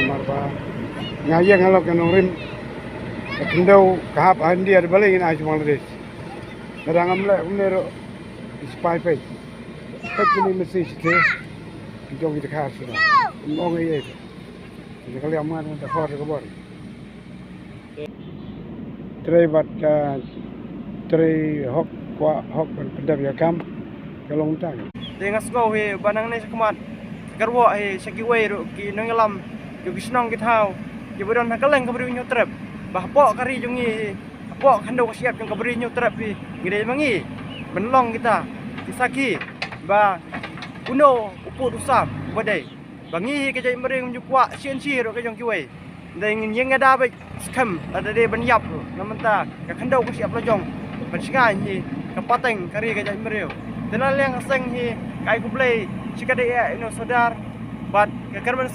marba ngaya ngalo kenorim kendau kahap handi ada balik ina cuma ledes darang amle umnero spy page pekini message te jong kita khas sudah ngong ye ini kali aman ada khor ke bor tray bat tray hok pendap ya kam kalong tang dengan sekolah he banang ni sekumat garwo he sekiway ro ki nangalam yo gisnong kitau yo bodon hakaleng kabri nyotrep bah pok kari jungi pok khandau siap jong kabri nyotrep pi gede mangi benlong kita kisaki ba uno uput usam badai bangi ke jai mering jukwa sian-si ro ke jong kiway deng yang ada ba skam ada de banyap namanta ka khandau siap lojong bensingai ni kapateng kari ke jai mereu tenal yang aseng hi kai kublai sikade ya ino sadar bat ke karban